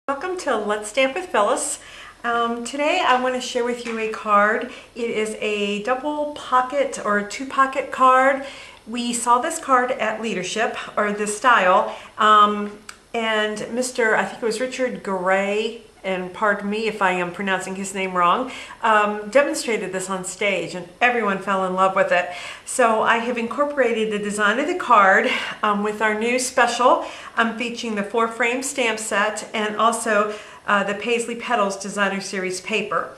Welcome to Let's Stamp with Phyllis. Today I want to share with you a card. It is a double pocket or two pocket card. We saw this card at Leadership, or this style, and Mr. I think it was Richard Garay, and pardon me if I am pronouncing his name wrong, demonstrated this on stage and everyone fell in love with it. So I have incorporated the design of the card with our new special. I'm featuring the 4-frame stamp set and also the Paisley Petals Designer Series paper.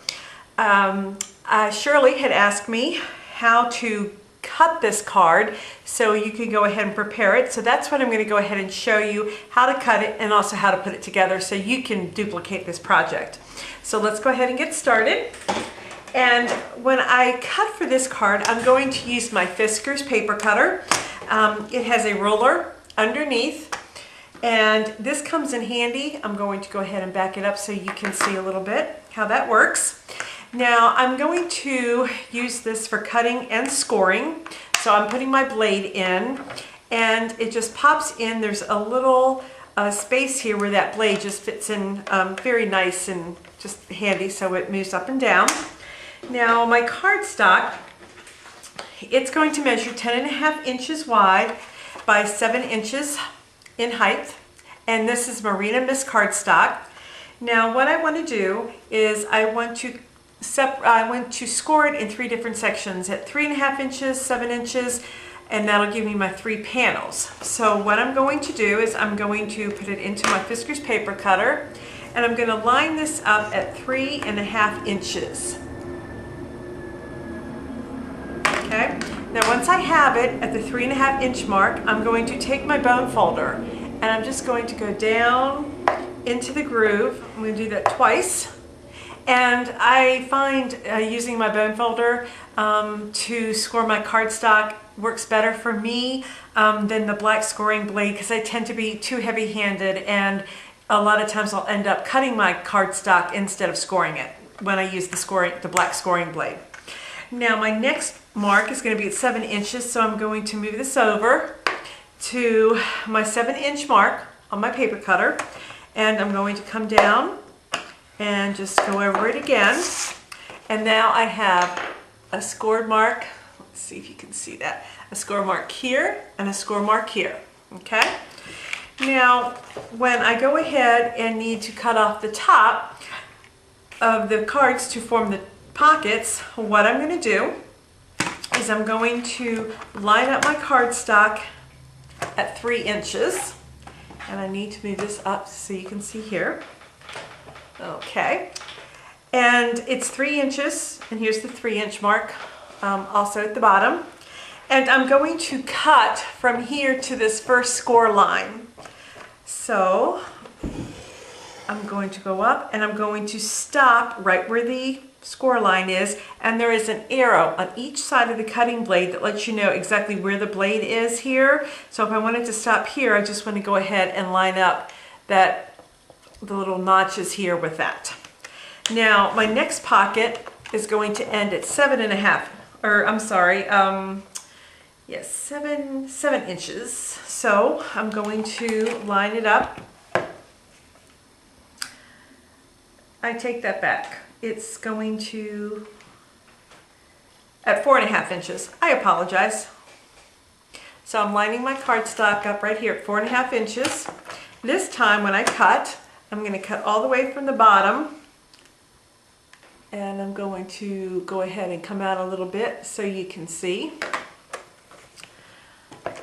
Shirley had asked me how to cut this card so you can go ahead and prepare it. So that's what I'm going to go ahead and show you, how to cut it and also how to put it together so you can duplicate this project. So let's go ahead and get started. And when I cut for this card, I'm going to use my Fiskars paper cutter. It has a ruler underneath and this comes in handy. I'm going to go ahead and back it up so you can see a little bit how that works. Now I'm going to use this for cutting and scoring. So I'm putting my blade in and it just pops in. There's a little space here where that blade just fits in very nice and just handy, so it moves up and down. Now my cardstock, it's going to measure 10.5 inches wide by 7 inches in height, and this is Marina Mist cardstock. Now what I want to do is I want to score it in 3 different sections at 3.5 inches, 7 inches, and that'll give me my 3 panels. So what I'm going to do is I'm going to put it into my Fiskars paper cutter and I'm going to line this up at 3.5 inches. Okay, now once I have it at the 3.5 inch mark, I'm going to take my bone folder and I'm just going to go down into the groove. I'm going to do that twice. And I find using my bone folder to score my cardstock works better for me than the black scoring blade, because I tend to be too heavy-handed and a lot of times I'll end up cutting my cardstock instead of scoring it when I use the black scoring blade. Now my next mark is going to be at 7 inches, so I'm going to move this over to my 7-inch mark on my paper cutter and I'm going to come down and just go over it again. And now I have a scored mark. Let's see if you can see that. A score mark here and a score mark here. Okay? Now, when I go ahead and need to cut off the top of the cards to form the pockets, what I'm going to do is I'm going to line up my cardstock at 3 inches. And I need to move this up so you can see here. Okay, and it's 3 inches, and here's the 3-inch mark also at the bottom. And I'm going to cut from here to this first score line. So I'm going to go up and I'm going to stop right where the score line is, and there is an arrow on each side of the cutting blade that lets you know exactly where the blade is here. So if I wanted to stop here, I just want to go ahead and line up the little notches here with that. Now my next pocket is going to end at 7.5, or I'm sorry, yes, 7 inches. So I'm going to line it up. I take that back. It's going to, at 4.5 inches. I apologize. So I'm lining my cardstock up right here at 4.5 inches. This time when I cut, I'm going to cut all the way from the bottom, and I'm going to go ahead and come out a little bit so you can see.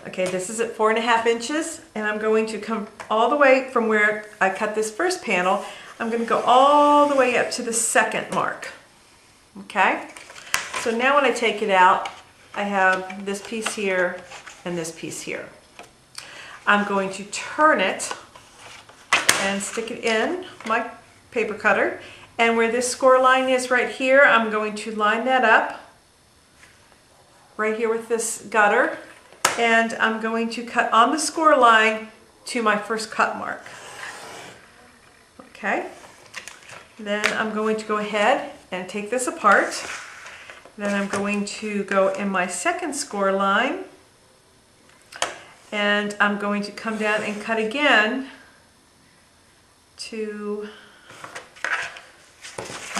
Okay, this is at 4.5 inches, and I'm going to come all the way from where I cut this first panel. I'm going to go all the way up to the second mark. Okay, so now when I take it out, I have this piece here and this piece here. I'm going to turn it and stick it in my paper cutter, and where this score line is right here, I'm going to line that up right here with this gutter, and I'm going to cut on the score line to my first cut mark. Okay, then I'm going to go ahead and take this apart. Then I'm going to go in my second score line, and I'm going to come down and cut again to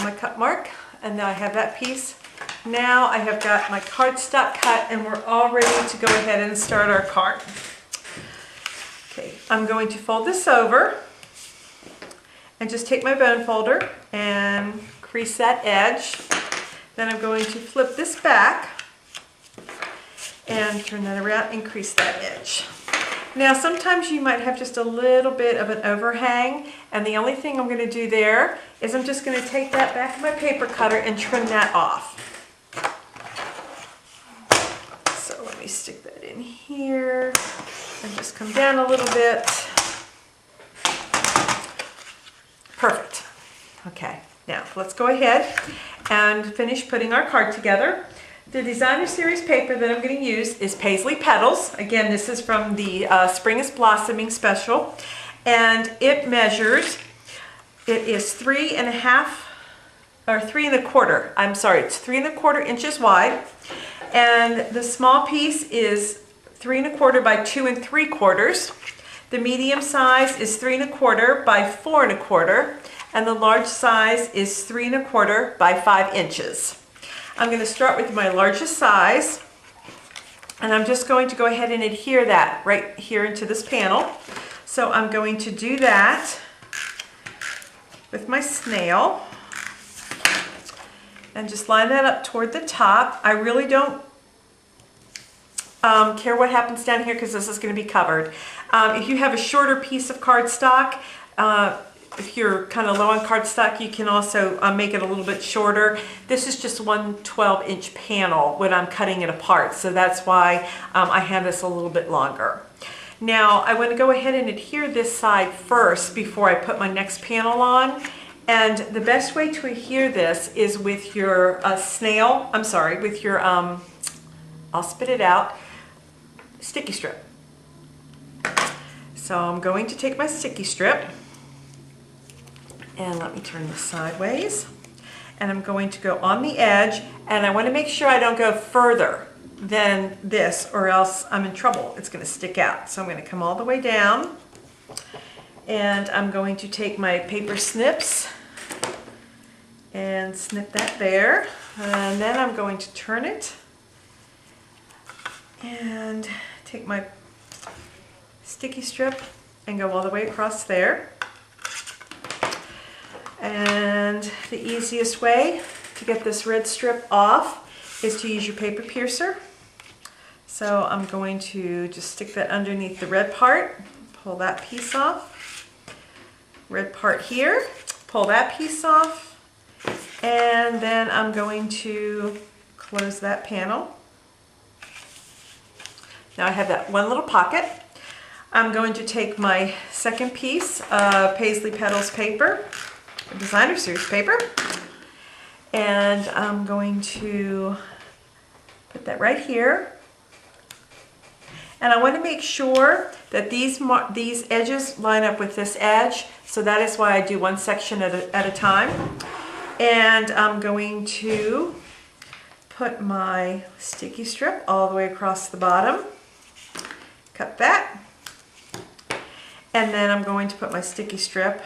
my cut mark, and now I have that piece. Now I have got my cardstock cut, and we're all ready to go ahead and start our card. Okay, I'm going to fold this over and just take my bone folder and crease that edge. Then I'm going to flip this back and turn that around and crease that edge. Now sometimes you might have just a little bit of an overhang, and the only thing I'm going to do there is I'm just going to take that back of my paper cutter and trim that off. So let me stick that in here and just come down a little bit. Perfect. Okay, now let's go ahead and finish putting our card together. The designer series paper that I'm going to use is Paisley Petals. Again, this is from the Spring is Blossoming special, and it measures, it is 3.5 or 3.25. I'm sorry, it's 3.25 inches wide, and the small piece is 3.25 by 2.75. The medium size is 3.25 by 4.25, and the large size is 3.25 by 5 inches. I'm going to start with my largest size, and I'm just going to go ahead and adhere that right here into this panel. So I'm going to do that with my snail and just line that up toward the top. I really don't care what happens down here because this is going to be covered. If you have a shorter piece of cardstock, if you're kind of low on cardstock, you can also make it a little bit shorter. This is just one 12-inch panel when I'm cutting it apart, so that's why I have this a little bit longer. Now I want to go ahead and adhere this side first before I put my next panel on. And the best way to adhere this is with your with your, I'll spit it out, sticky strip. So I'm going to take my sticky strip, and let me turn this sideways, and I'm going to go on the edge, and I want to make sure I don't go further than this or else I'm in trouble. It's going to stick out. So I'm going to come all the way down, and I'm going to take my paper snips and snip that there, and then I'm going to turn it and take my sticky strip and go all the way across there. And the easiest way to get this red strip off is to use your paper piercer. So I'm going to just stick that underneath the red part, pull that piece off, red part here, pull that piece off, and then I'm going to close that panel. Now I have that one little pocket. I'm going to take my second piece of Paisley Petals paper, designer series paper, and I'm going to put that right here, and I want to make sure that these edges line up with this edge, so that is why I do one section at a time. And I'm going to put my sticky strip all the way across the bottom, cut that, and then I'm going to put my sticky strip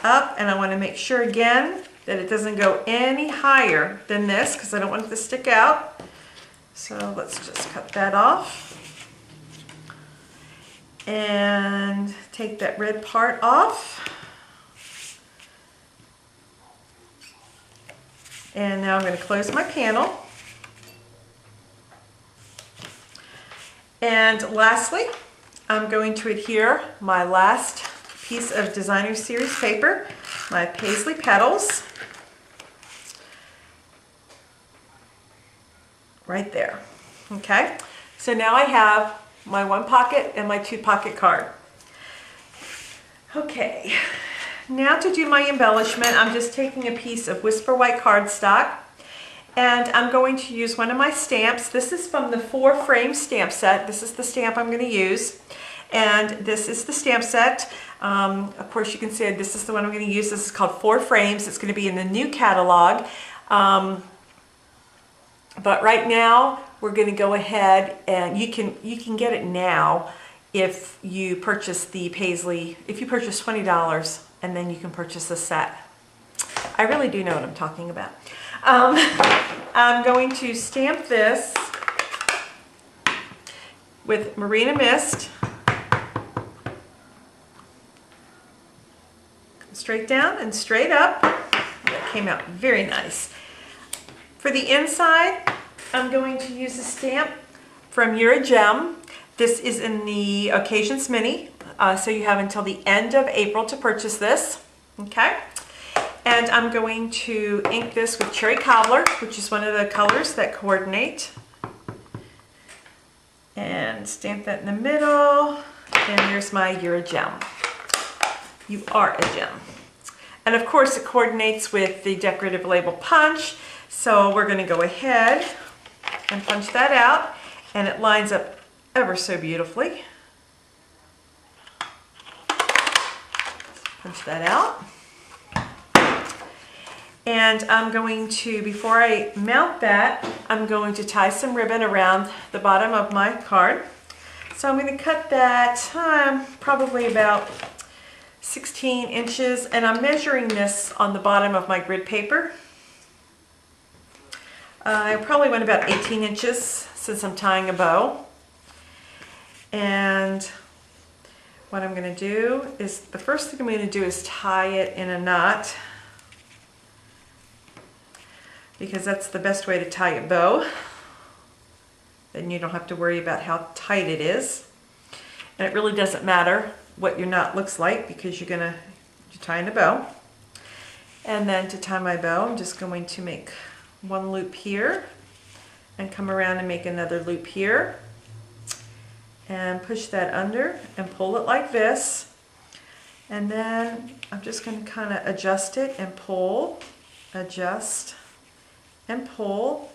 up, and I want to make sure again that it doesn't go any higher than this because I don't want it to stick out. So let's just cut that off and take that red part off. And now I'm going to close my panel. And lastly, I'm going to adhere my last piece of designer series paper, my Paisley Petals, right there. Okay, so now I have my one pocket and my two pocket card. Okay, now to do my embellishment, I'm just taking a piece of Whisper White cardstock, and I'm going to use one of my stamps. This is from the 4-frame stamp set. This is the stamp I'm going to use. And this is the stamp set. Of course, you can see this is the one I'm going to use. This is called 4 Frames. It's going to be in the new catalog. But right now, we're going to go ahead, and you can get it now if you purchase the Paisley, if you purchase $20 and then you can purchase a set. I really do know what I'm talking about. I'm going to stamp this with Marina Mist. Straight down and straight up. That came out very nice. For the inside, I'm going to use a stamp from You're a Gem. This is in the Occasions Mini, so you have until the end of April to purchase this. Okay? And I'm going to ink this with Cherry Cobbler, which is one of the colors that coordinate. And stamp that in the middle. And there's my You're a Gem. You are a gem. And of course it coordinates with the decorative label punch. So we're going to go ahead and punch that out. And it lines up ever so beautifully. Punch that out. And I'm going to, before I mount that, I'm going to tie some ribbon around the bottom of my card. So I'm going to cut that probably about 16 inches, and I'm measuring this on the bottom of my grid paper. I probably went about 18 inches since I'm tying a bow. And what I'm going to do is, the first thing I'm going to do is tie it in a knot, because that's the best way to tie a bow. Then you don't have to worry about how tight it is. And it really doesn't matter what your knot looks like, because you're tying a bow. And then to tie my bow, I'm just going to make one loop here and come around and make another loop here and push that under and pull it like this. And then I'm just going to kind of adjust it and pull, adjust and pull.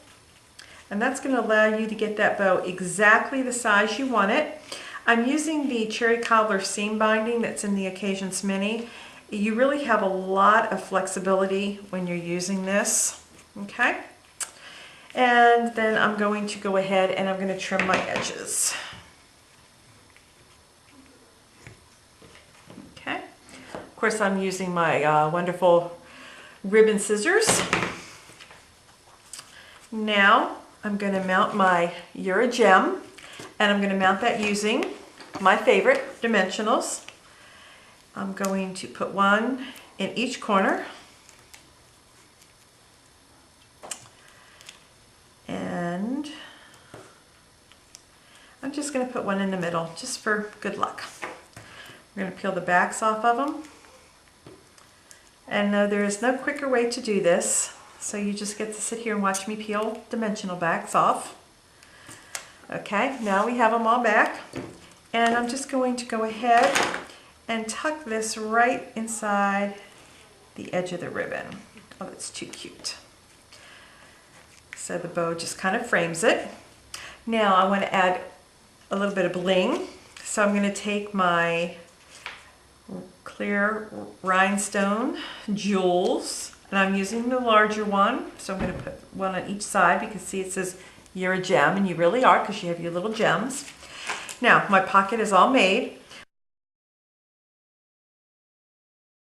And that's going to allow you to get that bow exactly the size you want it. I'm using the Cherry Cobbler seam binding that's in the Occasions Mini. You really have a lot of flexibility when you're using this. Okay? And then I'm going to go ahead and I'm going to trim my edges. Okay? Of course, I'm using my wonderful ribbon scissors. Now I'm going to mount my You're a Gem, and I'm going to mount that using my favorite dimensionals. I'm going to put one in each corner, and I'm just going to put one in the middle just for good luck. We're going to peel the backs off of them, and there is no quicker way to do this. So you just get to sit here and watch me peel dimensional backs off. Okay, now we have them all back. And I'm just going to go ahead and tuck this right inside the edge of the ribbon. Oh, that's too cute. So the bow just kind of frames it. Now I want to add a little bit of bling. So I'm going to take my clear rhinestone jewels, and I'm using the larger one, so I'm going to put one on each side, because see, it says You're a Gem, and you really are, because you have your little gems. Now my pocket is all made.